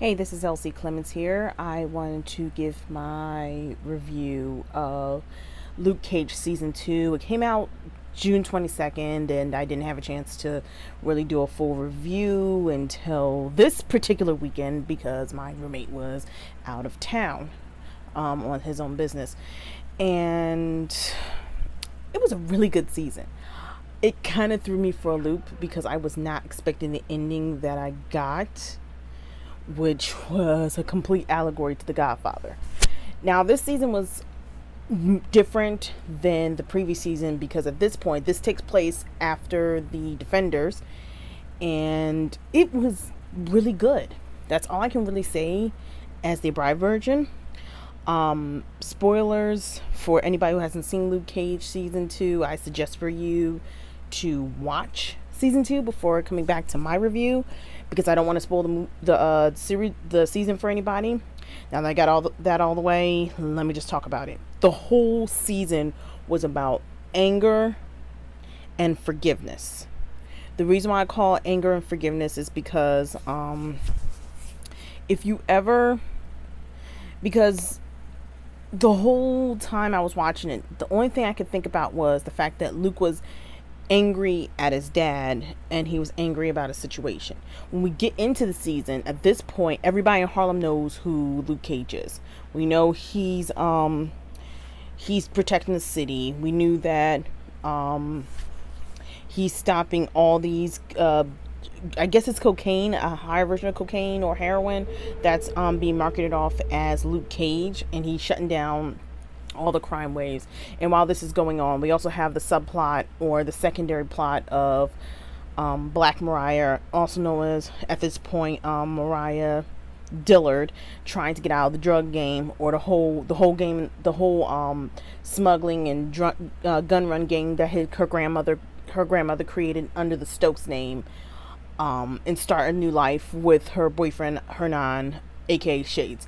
Hey, this is Elsie Clemens here. I wanted to give my review of Luke Cage Season 2. It came out June 22nd, and I didn't have a chance to really do a full review until this particular weekend because my roommate was out of town on his own business. And it was a really good season. It kind of threw me for a loop because I was not expecting the ending that I got, which was a complete allegory to The Godfather. Now, this season was different than the previous season because at this point, this takes place after the Defenders, and it was really good. That's all I can really say as the Bride version. Spoilers for anybody who hasn't seen Luke Cage Season 2, I suggest for you to watch Season 2 before coming back to my review, because I don't want to spoil the season for anybody. Now that I got that all the way, let me just talk about it. The whole season was about anger and forgiveness. The reason why I call it anger and forgiveness is because because the whole time I was watching it, the only thing I could think about was the fact that Luke was angry at his dad and he was angry about a situation. When we get into the season, at this point everybody in Harlem knows who Luke Cage is. We know he's protecting the city. We knew that he's stopping all these I guess it's cocaine, a higher version of cocaine or heroin that's being marketed off as Luke Cage, and he's shutting down all the crime waves. And while this is going on, we also have the subplot or the secondary plot of Black Mariah, also known as at this point Mariah Dillard, trying to get out of the drug game, or the whole smuggling and gun run gang that her grandmother created under the Stokes name, and start a new life with her boyfriend Hernan, aka Shades.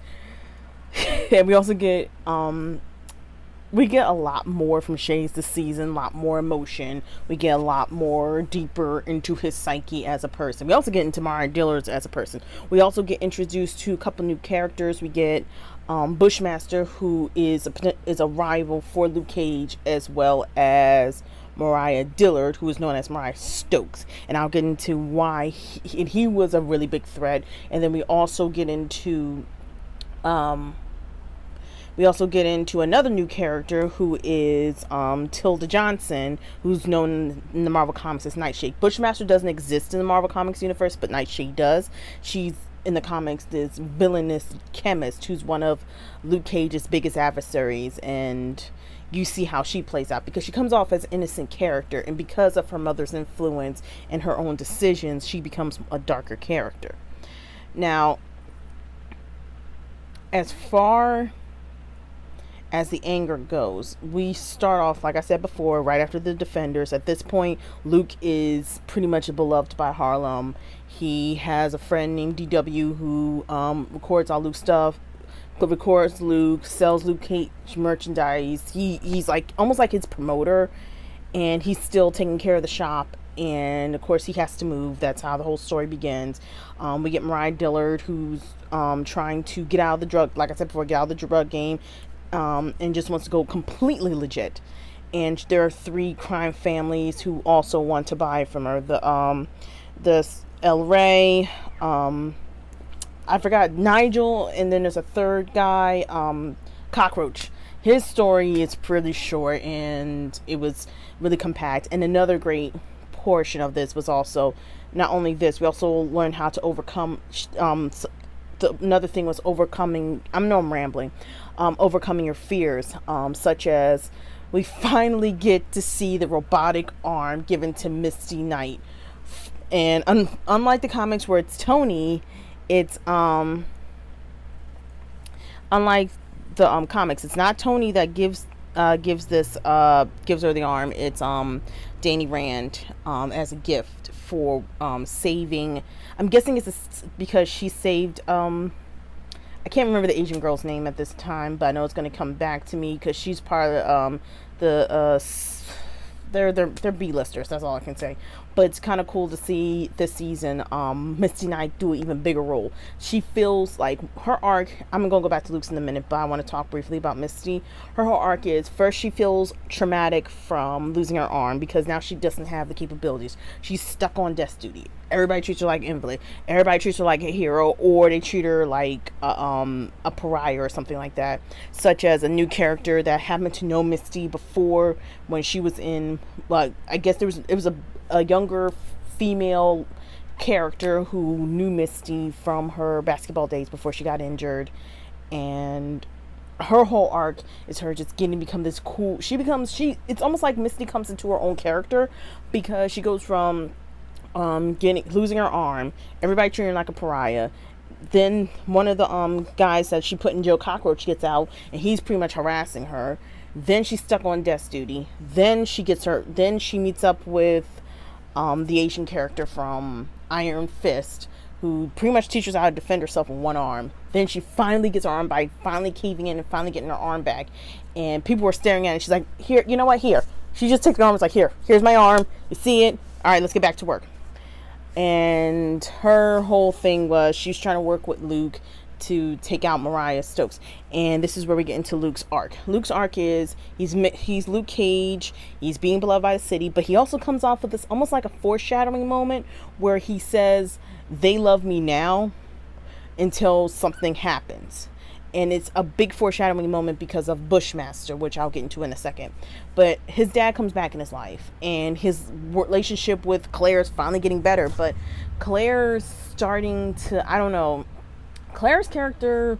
And we also get a lot more from Shades this season, a lot more emotion. We get a lot more deeper into his psyche as a person. We also get into Mariah Dillard as a person. We also get introduced to a couple new characters. We get Bushmaster, who is a rival for Luke Cage, as well as Mariah Dillard, who is known as Mariah Stokes. And I'll get into why he was a really big threat. And then we also get into another new character, who is Tilda Johnson, who's known in the Marvel Comics as Nightshade. Bushmaster doesn't exist in the Marvel Comics universe, but Nightshade does. She's in the comics this villainous chemist who's one of Luke Cage's biggest adversaries, and you see how she plays out because she comes off as an innocent character, and because of her mother's influence and her own decisions, she becomes a darker character. Now, as far as the anger goes, we start off, like I said before, right after the Defenders. At this point, Luke is pretty much beloved by Harlem. He has a friend named DW who records all Luke's stuff, records Luke, sells Luke Cage merchandise. He's like almost like his promoter, and he's still taking care of the shop. And of course, he has to move. That's how the whole story begins. We get Mariah Dillard, who's trying to get out of the drug, like I said before, get out of the drug game, and just wants to go completely legit. And there are 3 crime families who also want to buy from her. The El Rey, I forgot Nigel, and then there's a third guy, Cockroach. His story is pretty short, and it was really compact. And another great portion of this was also, not only this, we also learned how to overcome. Another thing was overcoming. I'm rambling. Overcoming your fears, such as we finally get to see the robotic arm given to Misty Knight, and unlike the comics where it's Tony, it's unlike the comics, it's not Tony that gives her the arm. It's Danny Rand as a gift for saving. I'm guessing it's because she saved I can't remember the Asian girl's name at this time, but I know it's going to come back to me because she's part of they're B-listers. That's all I can say. But it's kind of cool to see this season Misty Knight do an even bigger role. She feels like her arc. I'm gonna go back to Luke's in a minute, but I want to talk briefly about Misty. Her whole arc is, first she feels traumatic from losing her arm because now she doesn't have the capabilities. She's stuck on desk duty. Everybody treats her like an invalid. Everybody treats her like a hero, or they treat her like a pariah or something like that. Such as a new character that happened to know Misty before, when she was in, like, I guess it was a younger female character who knew Misty from her basketball days before she got injured, and her whole arc is her just become this cool. It's almost like Misty comes into her own character, because she goes from losing her arm, everybody treating her like a pariah. Then one of the guys that she put in jail, Cockroach, gets out, and he's pretty much harassing her. Then she's stuck on desk duty. Then she meets up with the Asian character from Iron Fist, who pretty much teaches her how to defend herself with one arm. Then she finally gets her arm by finally caving in and finally getting her arm back. And people were staring at it. She's like, here, you know what, here. She just takes her arm and is like, here's my arm. You see it? All right, let's get back to work. And her whole thing was she's trying to work with Luke to take out Mariah Stokes. And this is where we get into Luke's arc. Luke's arc is he's Luke Cage. He's being beloved by the city, but he also comes off with this almost like a foreshadowing moment where he says, they love me now until something happens. And it's a big foreshadowing moment because of Bushmaster, which I'll get into in a second. But his dad comes back in his life, and his relationship with Claire is finally getting better. But Claire's starting to, I don't know, Claire's character,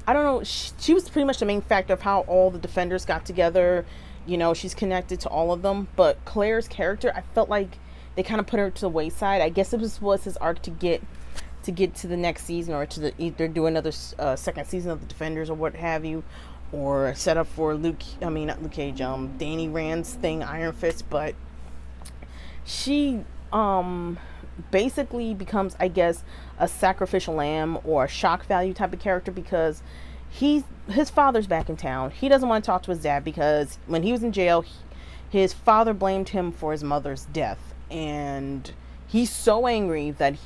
I don't know, she was pretty much the main factor of how all the Defenders got together. You know, she's connected to all of them. But Claire's character, I felt like they kind of put her to the wayside. I guess it was his arc to get to the next season, or to either do another second season of the Defenders or what have you, or set up for not Luke Cage, Danny Rand's thing, Iron Fist. But she basically becomes, I guess, a sacrificial lamb or a shock value type of character, because his father's back in town. He doesn't want to talk to his dad because when he was in jail, his father blamed him for his mother's death, and he's so angry that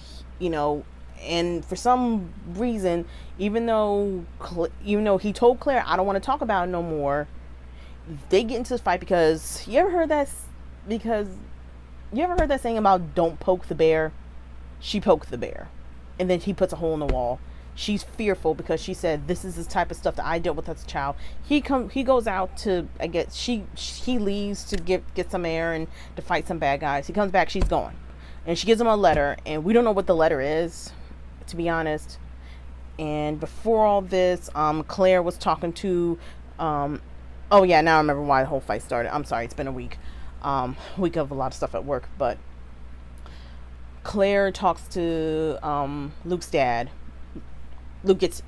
and for some reason, even though he told Claire, I don't want to talk about it no more, they get into this fight because you ever heard that saying about don't poke the bear? She poked the bear, and then he puts a hole in the wall. She's fearful because she said, this is the type of stuff that I dealt with as a child. He goes out to, I guess, he leaves to get some air and to fight some bad guys. He comes back, she's gone. And she gives him a letter, and we don't know what the letter is, to be honest. And before all this, Claire was talking to, now I remember why the whole fight started. I'm sorry, it's been a week of a lot of stuff at work. But Claire talks to Luke's dad. Luke gets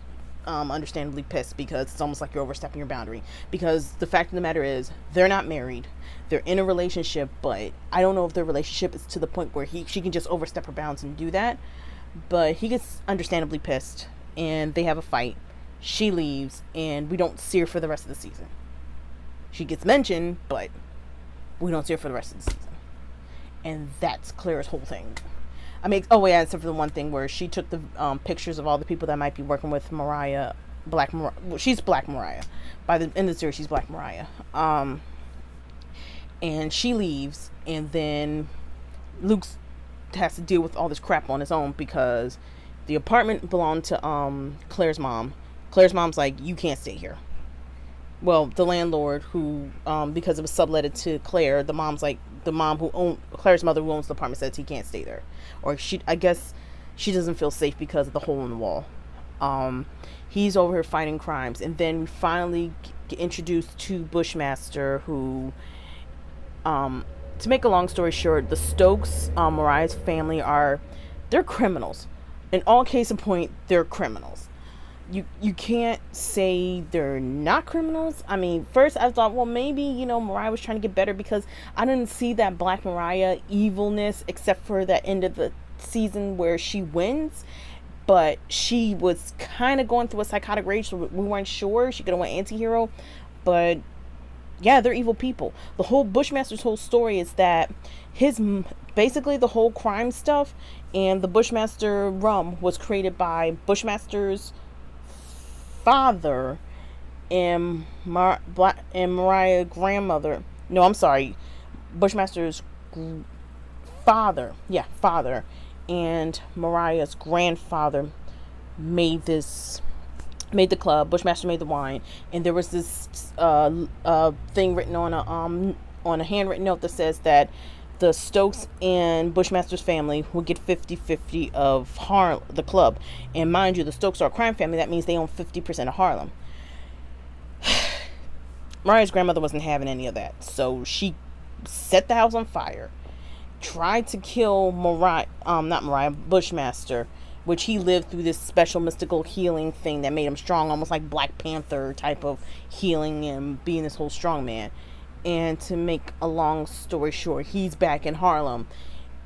understandably pissed because it's almost like you're overstepping your boundary, because the fact of the matter is they're not married. They're in a relationship, but I don't know if their relationship is to the point where she can just overstep her bounds and do that. But he gets understandably pissed, and they have a fight. She leaves, and we don't see her for the rest of the season. She gets mentioned, but we don't see her for the rest of the season. And that's Claire's whole thing. Except for the one thing where she took the pictures of all the people that might be working with Mariah, Black Mariah. Well, she's Black Mariah. By the end of the series, she's Black Mariah. And she leaves, and then Luke has to deal with all this crap on his own because the apartment belonged to Claire's mom. Claire's mom's like, you can't stay here. Well, the landlord, who because it was subletted to Claire, the mom who owned Claire's mother, who owns the apartment, says he can't stay there, or I guess she doesn't feel safe because of the hole in the wall. He's over here fighting crimes, and then we finally get introduced to Bushmaster, who to make a long story short, the Stokes, Mariah's family, they're criminals. In all case in point, they're criminals. You can't say they're not criminals. I mean, first I thought, well, maybe, Mariah was trying to get better, because I didn't see that Black Mariah evilness except for that end of the season where she wins. But she was kind of going through a psychotic rage, so we weren't sure. She could have went anti-hero. But Yeah, they're evil people. The whole Bushmaster's whole story is that his basically the whole crime stuff and the Bushmaster rum was created by Bushmaster's father and Mariah grandmother. No, I'm sorry, Bushmaster's father. Yeah, father and Mariah's grandfather made this made the club. Bushmaster made the wine, and there was this thing written on a handwritten note that says that the Stokes and Bushmaster's family will get 50-50 of the club. And mind you, the Stokes are a crime family. That means they own 50% of Harlem. Mariah's grandmother wasn't having any of that, so she set the house on fire, tried to kill Bushmaster, which he lived through this special mystical healing thing that made him strong, almost like Black Panther type of healing and being this whole strong man. And to make a long story short, he's back in Harlem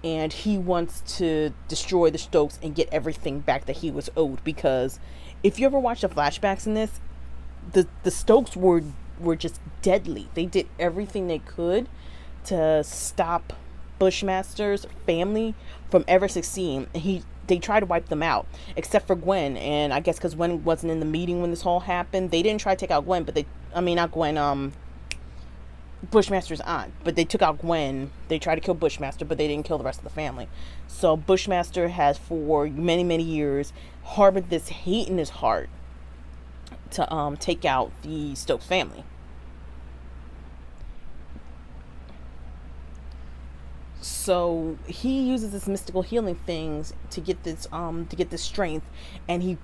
and he wants to destroy the Stokes and get everything back that he was owed. Because if you ever watch the flashbacks in this, the Stokes were just deadly. They did everything they could to stop Bushmaster's family from ever succeeding. They tried to wipe them out, except for Gwen. And I guess because Gwen wasn't in the meeting when this all happened, they didn't try to take out Gwen, not Gwen, Bushmaster's aunt, but they took out Gwen. They tried to kill Bushmaster, but they didn't kill the rest of the family. So Bushmaster has for many, many years harbored this hate in his heart to take out the Stokes family. So he uses this mystical healing things to get this strength, and he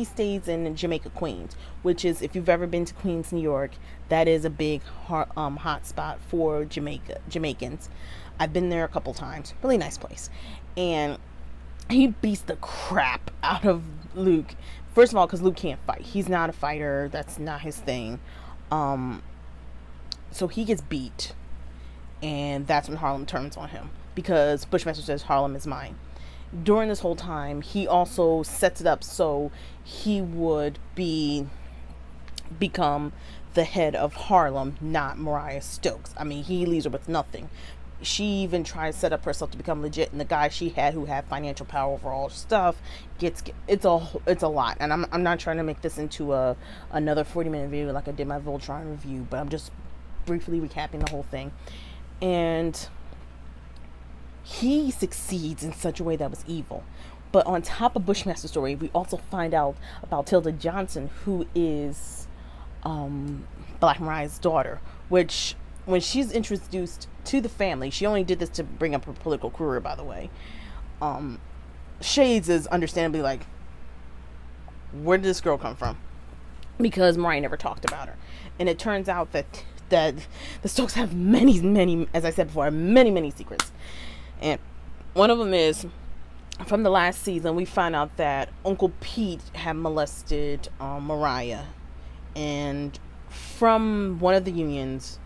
stays in Jamaica, Queens, which is, if you've ever been to Queens, New York, that is a big hot spot for Jamaicans. I've been there a couple times. Really nice place. And he beats the crap out of Luke. First of all, because Luke can't fight. He's not a fighter. That's not his thing. So he gets beat. And that's when Harlem turns on him, because Bushmaster says Harlem is mine. During this whole time, he also sets it up so he would become the head of Harlem, not Mariah Stokes. I mean, he leaves her with nothing. She even tries to set up herself to become legit, and the guy she had who had financial power over all stuff it's a lot. And I'm not trying to make this into another 40-minute video like I did my Voltron review, but I'm just briefly recapping the whole thing. And he succeeds in such a way that was evil. But on top of Bushmaster's story, we also find out about Tilda Johnson, who is Black Mariah's daughter, which when she's introduced to the family, she only did this to bring up her political career, by the way. Shades is understandably like, where did this girl come from? Because Mariah never talked about her. And it turns out that the Stokes have many, as I said before, many secrets. And one of them is, from the last season, we find out that Uncle Pete had molested Mariah. And from one of the unions,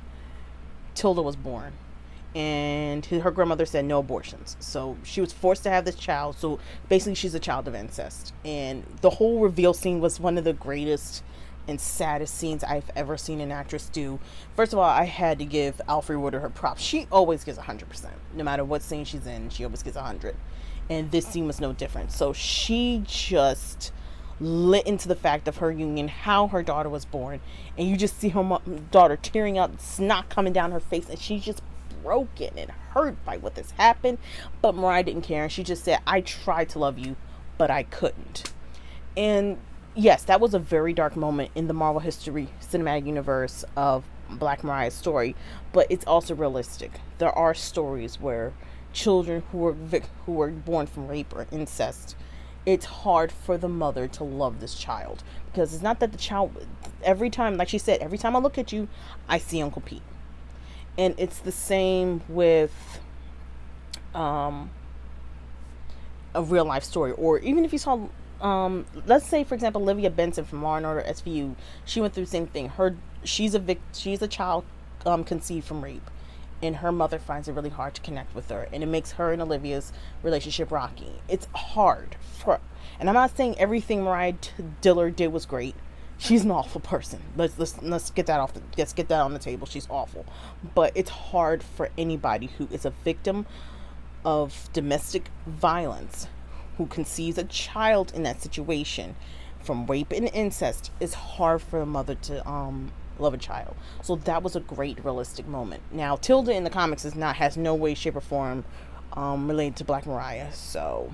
Tilda was born. And her grandmother said no abortions. So she was forced to have this child. So basically she's a child of incest. And the whole reveal scene was one of the greatest and saddest scenes I've ever seen an actress do. First of all, I had to give Alfre Woodard her props. She always gives 100%. No matter what scene she's in, she always gives 100. And this scene was no different. So she just lit into the fact of her union, how her daughter was born. And you just see her daughter tearing up, snot coming down her face, and she's just broken and hurt by what has happened. But Mariah didn't care, and she just said, I tried to love you, but I couldn't. And yes, that was a very dark moment in the Marvel history cinematic universe of Black Mariah's story, but it's also realistic. There are stories where children who were born from rape or incest, it's hard for the mother to love this child, because it's not that the child, every time, like she said, every time I look at you, I see Uncle Pete. And it's the same with a real life story, or even if you saw let's say, for example, Olivia Benson from Law and Order SVU, she went through the same thing. She's a child conceived from rape, and her mother finds it really hard to connect with her, and it makes her and Olivia's relationship rocky. It's hard and I'm not saying everything Mariah Dillard did was great. She's an awful person. Let's get that let's get that on the table. She's awful. But it's hard for anybody who is a victim of domestic violence, who conceives a child in that situation from rape and incest. It's hard for a mother to love a child. So that was a great realistic moment. Now Tilda in the comics has no way, shape, or form related to Black Mariah. So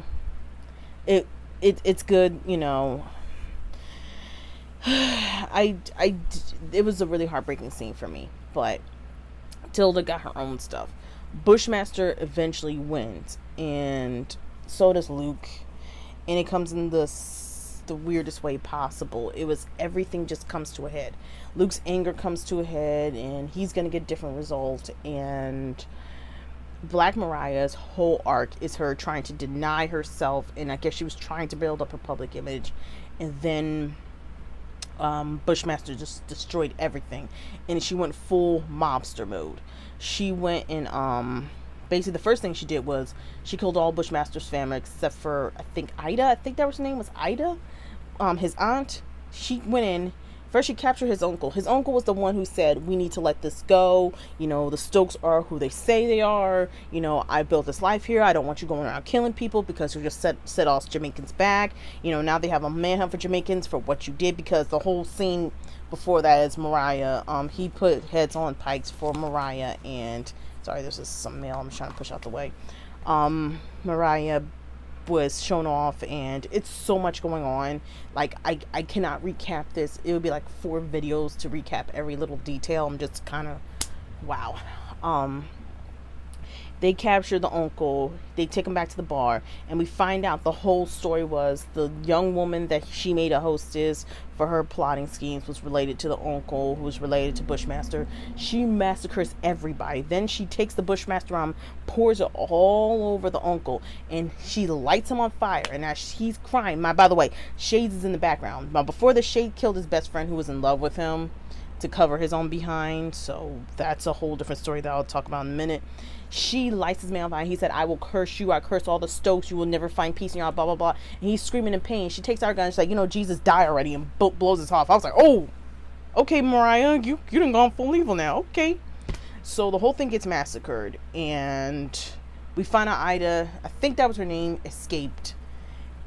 it's good, you know. It was a really heartbreaking scene for me, but Tilda got her own stuff. Bushmaster eventually wins, and so does Luke, and it comes in the weirdest way possible. Everything just comes to a head. Luke's anger comes to a head, and he's gonna get a different result. And Black Mariah's whole arc is her trying to deny herself, and I guess she was trying to build up her public image, and then Bushmaster just destroyed everything, and she went full mobster mode. She went and basically the first thing she did was she killed all Bushmaster's family except for I think that was her name, was Ida, his aunt. She went in first. She captured his uncle. His uncle was the one who said, we need to let this go, you know, the Stokes are who they say they are, you know, I built this life here, I don't want you going around killing people because you just set all Jamaicans back. You know, now they have a manhunt for Jamaicans for what you did, because the whole scene before that is Mariah, he put heads on pikes for Mariah, and sorry, there's just some mail I'm trying to push out the way. Mariah was shown off, and it's so much going on. Like I cannot recap this. It would be like 4 videos to recap every little detail. I'm just kind of wow. They capture the uncle, they take him back to the bar, and we find out the whole story was the young woman that she made a hostess for her plotting schemes was related to the uncle, who was related to Bushmaster. She massacres everybody. Then she takes the Bushmaster arm, pours it all over the uncle, and she lights him on fire. And as he's crying, by the way, Shades is in the background. But before the Shade killed his best friend who was in love with him to cover his own behind, so that's a whole different story that I'll talk about in a minute. She lights his man on fire. He said, I will curse you, I curse all the Stokes, you will never find peace in your heart, blah blah blah. And he's screaming in pain. She takes our gun, she's like, you know, Jesus died already, and blows his off. I was like, oh, okay, Mariah, you done gone full evil now, okay. So the whole thing gets massacred, and we find out Ida, I think that was her name, escaped,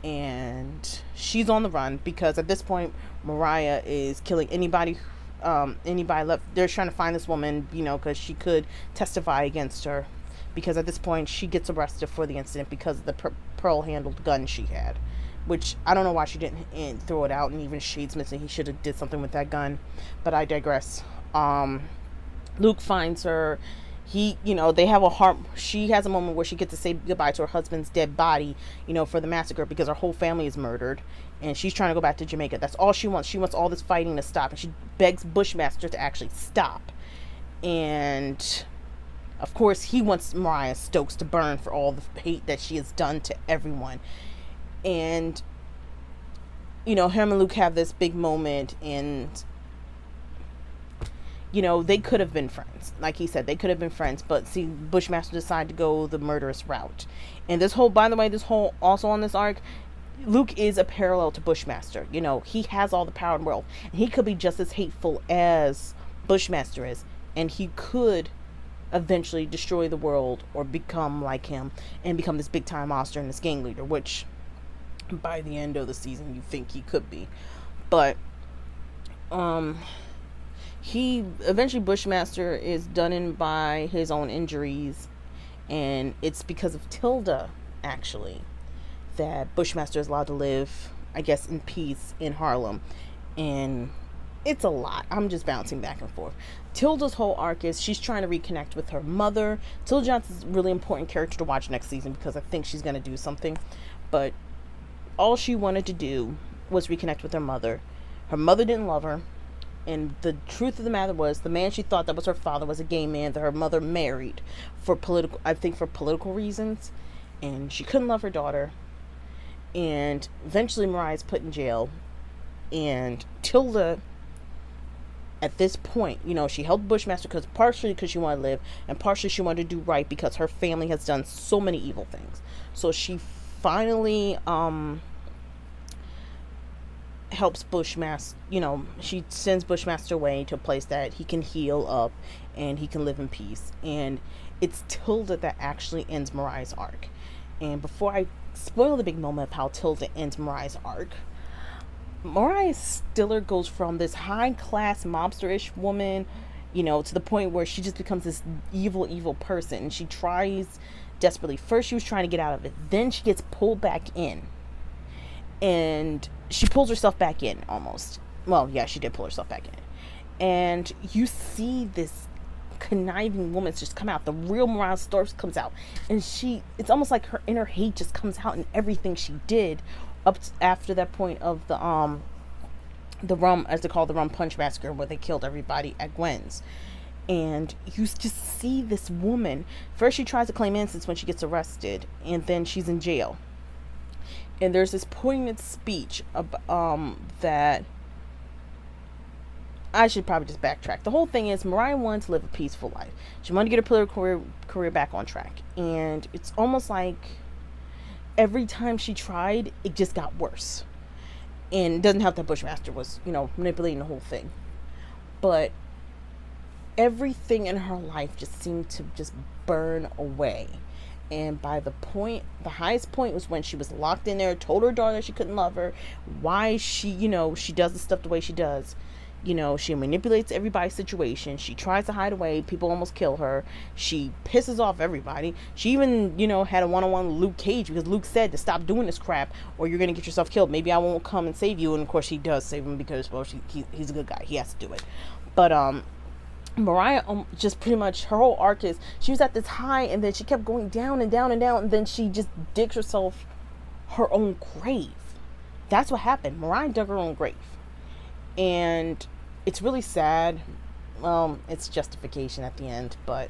and she's on the run because at this point Mariah is killing anybody left. They're trying to find this woman, you know, because she could testify against her, because at this point she gets arrested for the incident because of the pearl handled gun she had, which I don't know why she didn't throw it out, and even Shade's missing. He should have did something with that gun, but I digress. Luke finds her. He, you know, they have she has a moment where she gets to say goodbye to her husband's dead body, you know, for the massacre, because her whole family is murdered, and she's trying to go back to Jamaica. That's all she wants. She wants all this fighting to stop, and she begs Bushmaster to actually stop. And of course he wants Mariah Stokes to burn for all the hate that she has done to everyone. And, you know, him and Luke have this big moment, and you know, they could have been friends. Like he said, they could have been friends. But see, Bushmaster decided to go the murderous route. And this whole, by the way, also on this arc, Luke is a parallel to Bushmaster. You know, he has all the power in the world. And he could be just as hateful as Bushmaster is. And he could eventually destroy the world or become like him and become this big time monster and this gang leader, which by the end of the season you think he could be. But, he eventually, Bushmaster is done in by his own injuries, and it's because of Tilda, actually, that Bushmaster is allowed to live, I guess, in peace in Harlem. And it's a lot. I'm just bouncing back and forth. Tilda's whole arc is she's trying to reconnect with her mother. Tilda Johnson's a really important character to watch next season because I think she's going to do something. But all she wanted to do was reconnect with her mother. Her mother didn't love her. And the truth of the matter was, the man she thought that was her father was a gay man that her mother married for political reasons. And she couldn't love her daughter. And eventually Mariah's put in jail. And Tilda, at this point, you know, she helped Bushmaster partially because she wanted to live, and partially she wanted to do right because her family has done so many evil things. So she finally helps Bushmaster, she sends Bushmaster away to a place that he can heal up and he can live in peace. And it's Tilda that actually ends Mariah's arc. And before I spoil the big moment of how Tilda ends Mariah's arc, Mariah Dillard goes from this high class mobster-ish woman, to the point where she just becomes this evil person. And she tries desperately. First she was trying to get out of it, then she gets pulled back in. And she pulls herself back in almost. Well, yeah, she did pull herself back in. And you see this conniving woman just come out. The real Mariah Dillard comes out. And it's almost like her inner hate just comes out in everything she did up after that point of the rum, as they call the rum punch massacre, where they killed everybody at Gwen's. And you just see this woman. First she tries to claim innocence when she gets arrested, and then she's in jail. And there's this poignant speech that I should probably just backtrack. The whole thing is Mariah wanted to live a peaceful life. She wanted to get her political career back on track. And it's almost like every time she tried, it just got worse. And it doesn't help that Bushmaster was, manipulating the whole thing. But everything in her life just seemed to just burn away. And by the highest point was when she was locked in there, told her daughter she couldn't love her, why she does the stuff the way she does. She manipulates everybody's situation. She tries to hide away. People almost kill her. She pisses off everybody. She even, had a one-on-one with Luke Cage, because Luke said to stop doing this crap or you're going to get yourself killed. Maybe I won't come and save you. And of course he does save him because, well, he's a good guy. He has to do it. But, Mariah, just pretty much her whole arc is she was at this high and then she kept going down and down and down, and then she just digs herself her own grave. That's what happened. Mariah dug her own grave. And it's really sad. It's justification at the end, but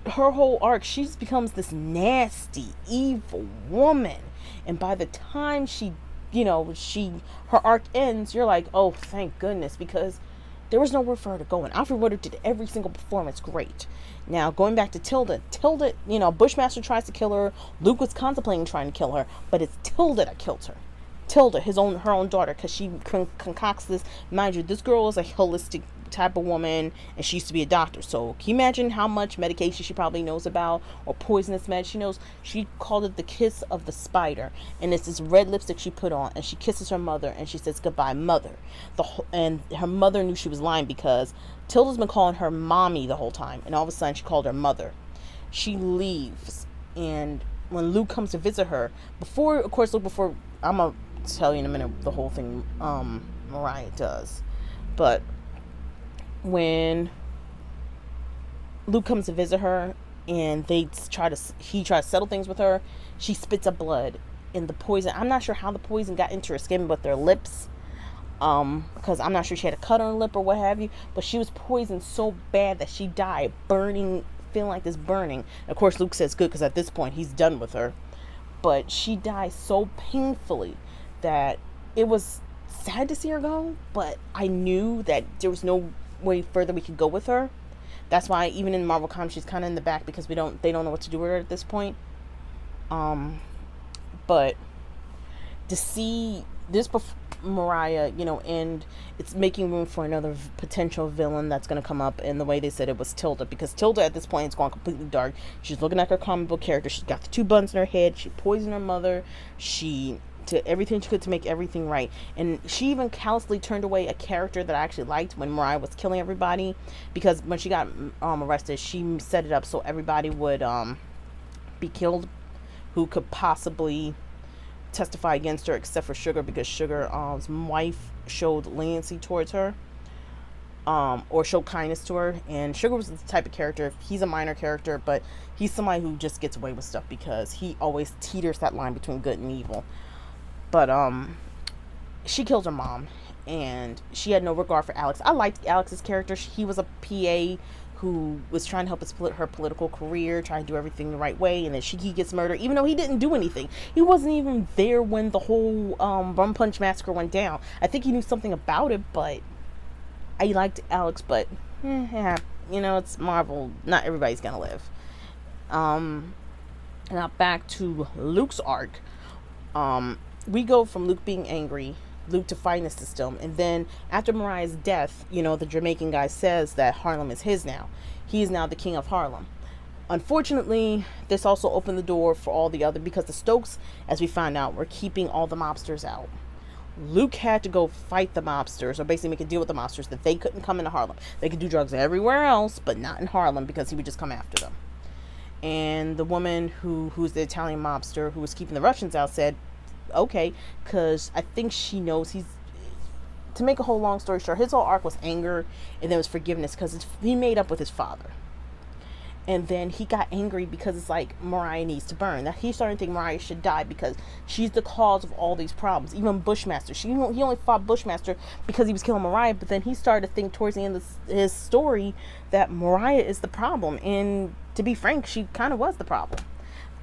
her whole arc, she just becomes this nasty, evil woman. And by the time her arc ends, you're like, oh, thank goodness, because there was nowhere for her to go, and Alfred Woodard did every single performance great. Now, going back to Tilda, Bushmaster tries to kill her. Luke was contemplating trying to kill her, but it's Tilda that kills her. Tilda, her own daughter, because she concocts this. Mind you, this girl is a holistic type of woman, and she used to be a doctor. So can you imagine how much medication she probably knows about, or poisonous meds she knows? She called it the kiss of the spider, and it's this red lipstick she put on, and she kisses her mother, and she says, goodbye, mother. And her mother knew she was lying, because Tilda's been calling her mommy the whole time, and all of a sudden she called her mother. She leaves, and when Luke comes to visit her, before I'm gonna tell you in a minute the whole thing Mariah does, but when Luke comes to visit her and he tries to settle things with her, she spits up blood in the poison. I'm not sure how the poison got into her skin, but their lips, because I'm not sure she had a cut on her lip or what have you, but she was poisoned so bad that she died burning, feeling like this burning. And of course Luke says good, because at this point he's done with her, but she died so painfully that it was sad to see her go, but I knew that there was no way further we could go with her. That's why even in Marvel Comics she's kind of in the back, because they don't know what to do with her at this point. But to see this Mariah, and it's making room for another potential villain that's going to come up, in the way they said it was Tilda, because Tilda at this point is gone completely dark. She's looking like her comic book character. She's got the 2 buns in her head. She poisoned her mother. She to everything she could to make everything right. And she even callously turned away a character that I actually liked when Mariah was killing everybody, because when she got arrested, she set it up so everybody would be killed who could possibly testify against her, except for Sugar, because Sugar's wife showed leniency towards her, or showed kindness to her. And Sugar was the type of character, he's a minor character, but he's somebody who just gets away with stuff because he always teeters that line between good and evil. But she killed her mom, and she had no regard for Alex. I liked Alex's character. He was a PA who was trying to help her political career, trying to do everything the right way, and then he gets murdered, even though he didn't do anything. He wasn't even there when the whole Rum Punch Massacre went down. I think he knew something about it, but I liked Alex, but yeah, it's Marvel. Not everybody's gonna live. Now back to Luke's arc. We go from Luke being angry Luke to fight in the system. And then after Mariah's death, the Jamaican guy says that Harlem is his now. He is now the king of Harlem. Unfortunately, this also opened the door for all the other, because the Stokes, as we find out, were keeping all the mobsters out. Luke had to go fight the mobsters, or basically make a deal with the mobsters that they couldn't come into Harlem. They could do drugs everywhere else, but not in Harlem, because he would just come after them. And the woman who's the Italian mobster who was keeping the Russians out said, okay, because I think she knows to make a whole long story short, his whole arc was anger, and then was forgiveness, because he made up with his father. And then he got angry because it's like Mariah needs to burn. That he started to think Mariah should die because she's the cause of all these problems. Even Bushmaster. He only fought Bushmaster because he was killing Mariah. But then he started to think towards the end of his story that Mariah is the problem. And to be frank, she kind of was the problem.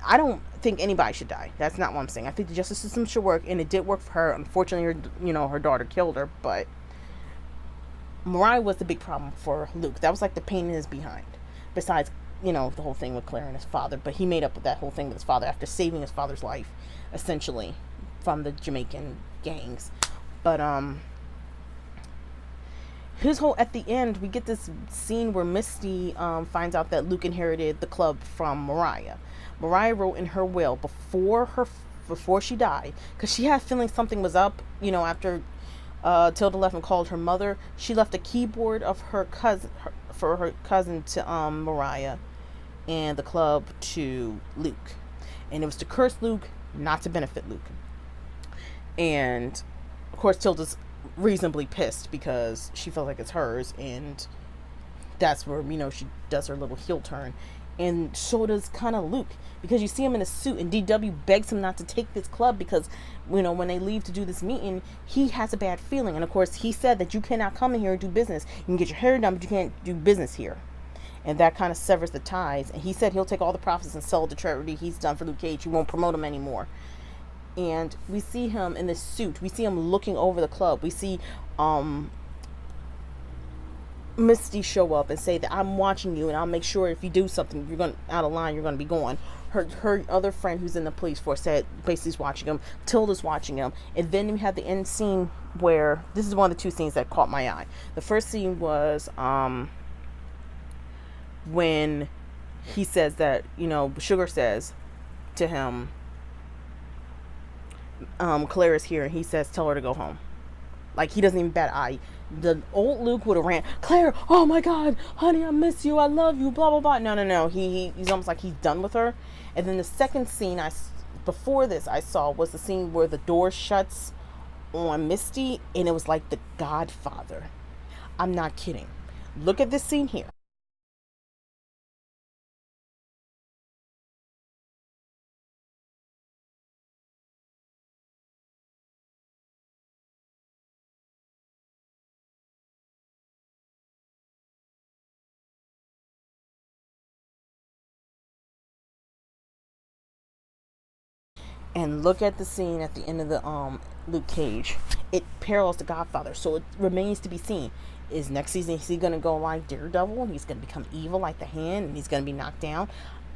I don't think anybody should die. That's not what I'm saying. I think the justice system should work, and it did work for her. Unfortunately, her daughter killed her. But Mariah was the big problem for Luke. That was like the pain in his behind. Besides, the whole thing with Claire and his father. But he made up with that whole thing with his father after saving his father's life, essentially, from the Jamaican gangs. But, at the end, we get this scene where Misty finds out that Luke inherited the club from Mariah. Mariah wrote in her will before she died, because she had a feeling something was up, after Tilda left and called her mother. She left a keyboard of her cousin to Mariah, and the club to Luke, and it was to curse Luke, not to benefit Luke. And of course Tilda's reasonably pissed because she felt like it's hers, and that's where she does her little heel turn. And so does kind of Luke, because you see him in a suit, and DW begs him not to take this club because when they leave to do this meeting, he has a bad feeling. And of course he said that you cannot come in here and do business. You can get your hair done, but you can't do business here. And that kind of severs the ties. And he said he'll take all the profits and sell it to charity he's done for Luke Cage. He won't promote him anymore. And we see him in this suit. We see him looking over the club. We see Misty show up and say that I'm watching you, and I'll make sure if you do something, you're going out of line, you're going to be gone. Her other friend who's in the police force said basically is watching him. Tilda's watching him. And then we have the end scene where this is one of the two scenes that caught my eye. The first scene was when he says that, Sugar says to him, Claire is here, and he says, tell her to go home. Like, he doesn't even bat an eye. The old Luke would have ran, Claire, oh my God, honey, I miss you, I love you, blah, blah, blah. No. He's almost like he's done with her. And then the second scene before this I saw was the scene where the door shuts on Misty, and it was like The Godfather. I'm not kidding. Look at this scene here. And look at the scene at the end of the Luke Cage. It parallels The Godfather, so it remains to be seen. Is next season, is he going to go like Daredevil, and he's going to become evil like the Hand, and he's going to be knocked down?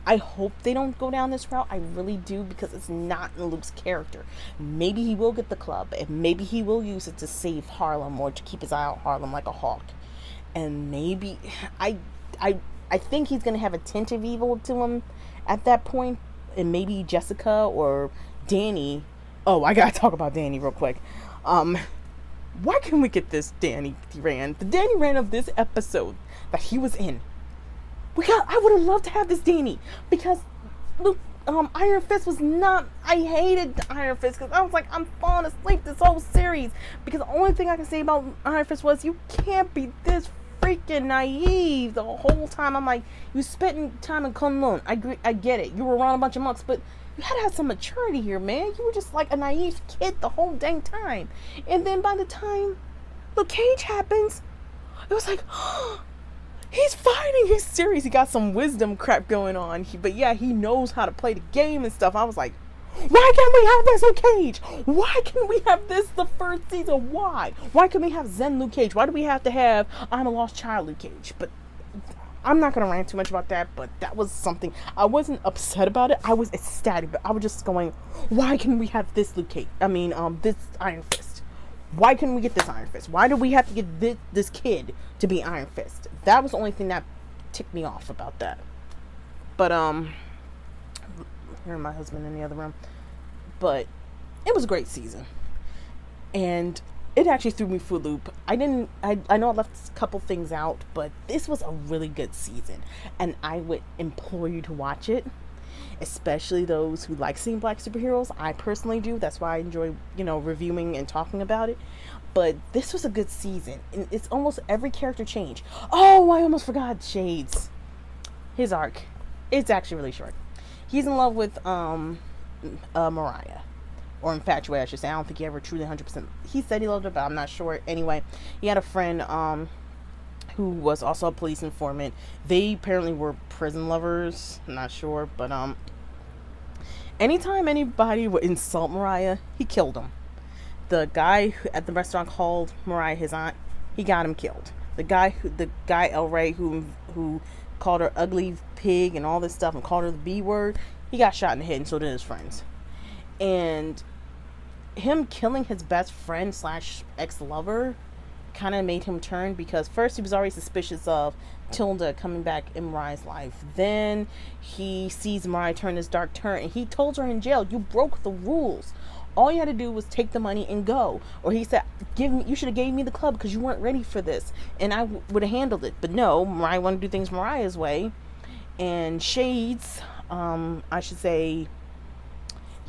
I hope they don't go down this route. I really do, because it's not in Luke's character. Maybe he will get the club, and maybe he will use it to save Harlem, or to keep his eye on Harlem like a hawk. And maybe I think he's going to have a tint of evil to him at that point. And maybe Jessica or Danny. Oh, I gotta talk about Danny real quick. Why can't we get this Danny Rand? The Danny Rand of this episode that he was in. I would have loved to have this Danny, because Luke, Iron Fist was not. I hated Iron Fist because I was like, I'm falling asleep this whole series, because the only thing I can say about Iron Fist was you can't be this freaking naive the whole time. I'm like, you spent time in Kunlun. I get it. You were around a bunch of months, but you had to have some maturity here, man. You were just like a naive kid the whole dang time. And then by the time Luke Cage happens, it was like, oh, he's fighting. He's serious. He got some wisdom crap going on. But yeah, he knows how to play the game and stuff. I was like, why can't we have this Luke Cage? Why can't we have this the first season? Why? Why can't we have Zen Luke Cage? Why do we have to have I'm a Lost Child Luke Cage? But I'm not going to rant too much about that, but that was something. I wasn't upset about it. I was ecstatic, but I was just going, why can we have this Luke Cage? I mean, this Iron Fist. Why couldn't we get this Iron Fist? Why did we have to get this kid to be Iron Fist? That was the only thing that ticked me off about that. But hearing my husband in the other room. But it was a great season, and it actually threw me for a loop. I know I left a couple things out, but this was a really good season, and I would implore you to watch it, especially those who like seeing black superheroes. I personally do. That's why I enjoy, reviewing and talking about it. But this was a good season, and it's almost every character change. Oh, I almost forgot Shades. His arc, it's actually really short. He's in love with Mariah, or infatuated, I should say. I don't think he ever truly 100%. He said he loved her, but I'm not sure. Anyway, he had a friend who was also a police informant. They apparently were prison lovers. I'm not sure, but anytime anybody would insult Mariah, he killed them. The guy at the restaurant called Mariah his aunt. He got him killed. The guy El Rey, who called her ugly pig and all this stuff and called her the B word, he got shot in the head, and so did his friends. And him killing his best friend / ex-lover kind of made him turn, because first he was already suspicious of Tilda coming back in Mariah's life. Then he sees Mariah turn this dark turn, and he told her in jail, you broke the rules. All you had to do was take the money and go. Or he said, you should have gave me the club because you weren't ready for this, and I would have handled it. But no, Mariah wanted to do things Mariah's way. And Shades, I should say,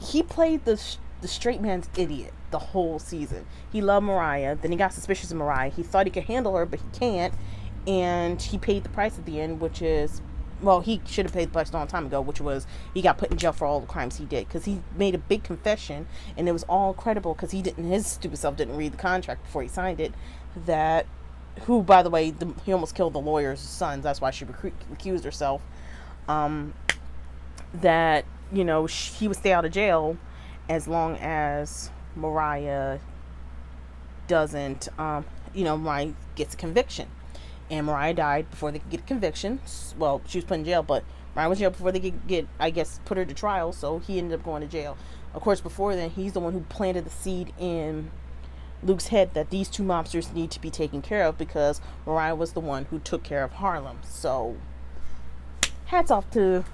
he played the straight man's idiot the whole season. He loved Mariah, then he got suspicious of Mariah. He thought he could handle her, but he can't. And he paid the price at the end, which is, well, he should have paid the price a long time ago, which was he got put in jail for all the crimes he did, because he made a big confession, and it was all credible because his stupid self didn't read the contract before he signed it. Who, by the way, he almost killed the lawyer's sons. That's why she recused herself. That he would stay out of jail as long as Mariah doesn't, Mariah gets a conviction. And Mariah died before they could get a conviction. Well, she was put in jail, but Mariah was in jail before they could get, I guess, put her to trial, so he ended up going to jail. Of course, before then, he's the one who planted the seed in Luke's head that these two mobsters need to be taken care of, because Mariah was the one who took care of Harlem. So, hats off to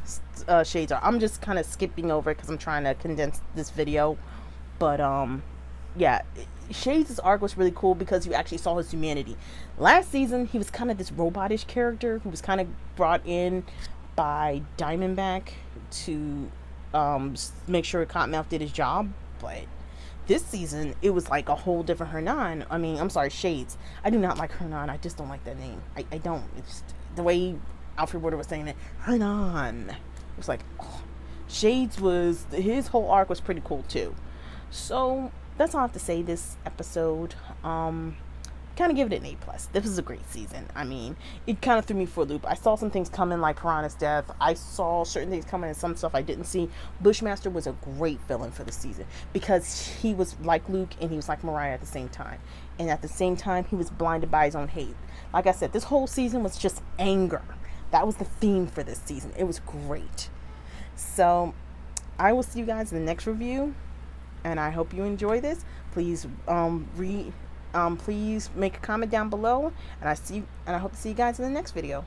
Shades. I'm just kind of skipping over it because I'm trying to condense this video. But, yeah, Shades' arc was really cool because you actually saw his humanity. Last season, he was kind of this robotish character who was kind of brought in by Diamondback to make sure Cottonmouth did his job. But this season, it was like a whole different Hernan. I mean, I'm sorry, Shades. I do not like Hernan. I just don't like that name. I don't. It's the way Alfred Woodard was saying it. Hernan. It was like, oh. Shades his whole arc was pretty cool too. So that's all I have to say this episode. Kind of give it an A+. This was a great season. I mean, it kind of threw me for a loop. I saw some things coming, like Piranha's death. I saw certain things coming and some stuff I didn't see. Bushmaster was a great villain for the season because he was like Luke and he was like Mariah at the same time. And at the same time, he was blinded by his own hate. Like I said, this whole season was just anger. That was the theme for this season. It was great. So, I will see you guys in the next review. And I hope you enjoy this. Please please make a comment down below, and I hope to see you guys in the next video.